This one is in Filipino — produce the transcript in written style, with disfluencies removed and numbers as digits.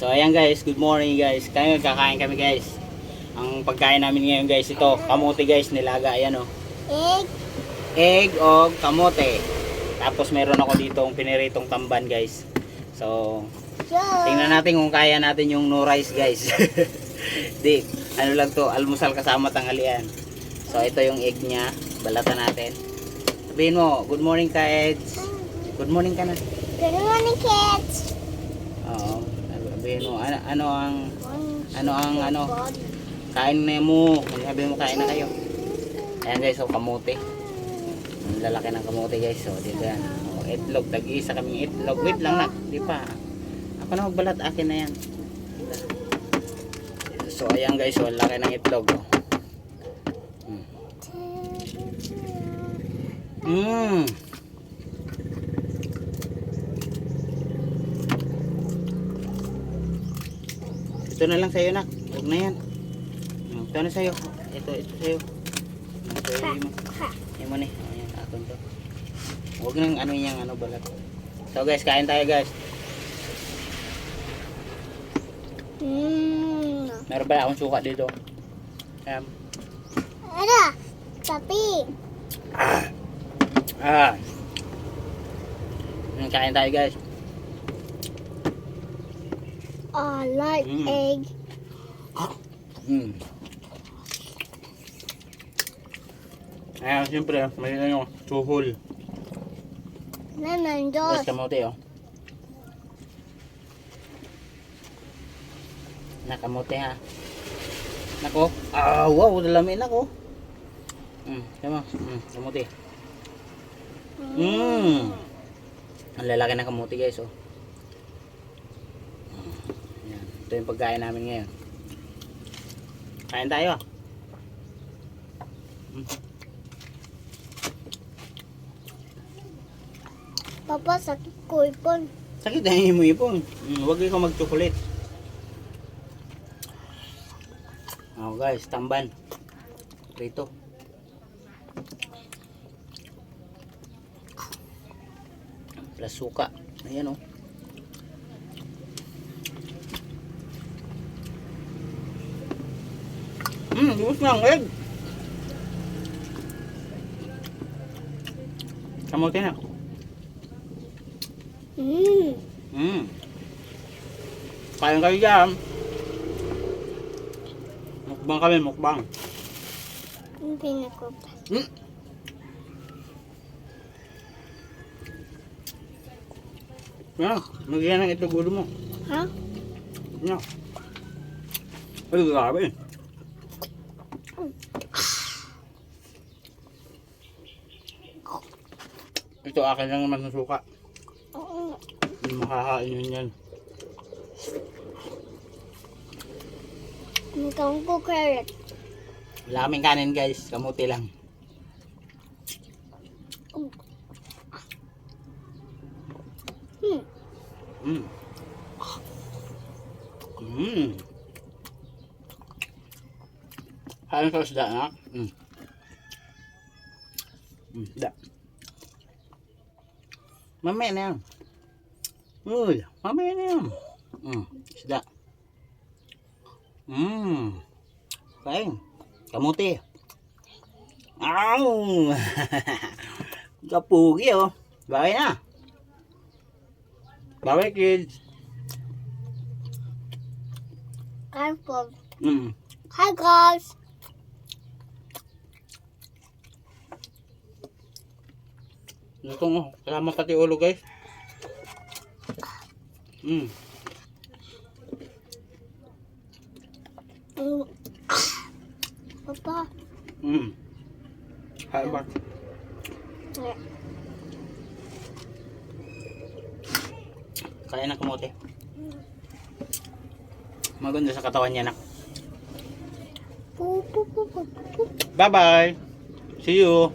So ayan guys, good morning guys. Kaya kakain kami guys. Ang pagkain namin ngayon guys, ito, kamote guys, nilaga. Ayan o. Egg o kamote. Tapos meron ako ditong piniritong tamban guys. So, tingnan natin kung kaya natin yung no rice guys. Di, ano lang to, almusal kasama tanghalian. So ito yung egg niya, balatan natin. Sabihin mo, good morning ka Eds. Good morning ka na. Good morning, kids. Oo. Sabihin mo, ano, kain na mo. Sabihin mo, kain na kayo. Ayan guys, so kamote. Ang lalaki ng kamote guys, so dito yan. O, itlog, tag-isa kaming itlog. Wait lang na, di pa. Ako na magbalat, akin na yan. So ayan guys, so laki ng itlog. Ito na lang sa'yo nak. Huwag na yan. Ito na sa'yo. Ito sa'yo. Ito yung mo ni. Ayan, akon to. Huwag nang ano yung balat. So guys, kain tayo guys. Meron ba akong suka dito? Ayan. Ada, tapi. Kain tayo guys. I like egg. Ayan, siyempre, may tuhol. Lemon Tapos juice. kamote, oh. Nakamote, ha. Nako. Wow, dalamin ako. Tama. Kamote. Ang lalaki ng kamote, guys, oh. Ayan. Ito yung pagkain namin ngayon. Kain tayo, ah. Papa, sakit ko ipon. Sakit dahil mo ipon. Huwag ikaw mag-chocolate. Oh guys, tamban. Rito. Plus suka. Ayan oh. Gusto ng egg. Kamote na. Kain kayo dyan. Mukbang kami, mukbang. Hindi na ko. Yan, magigyan ng itlog ulo mo. Ha? Yan. Ay, grabe. Ito akin lang naman ng suka. Oo. Hindi makakain yun yan. Magkawang ko carrot. Wala kaming kanin guys, kamuti lang. Kain ka isda na? Isda. Mamaya na yan. Uy, mamaya na yan. Isda. Kain. Kamuti. Aw! Kapugi oh. Bakit na? Bakit kids? Careful. Hi guys. Ito mo, kasama pati ulo guys. Papa. Hai ba? Kaya na kamote. Maganda sa katawan niya nak. Bye bye. See you.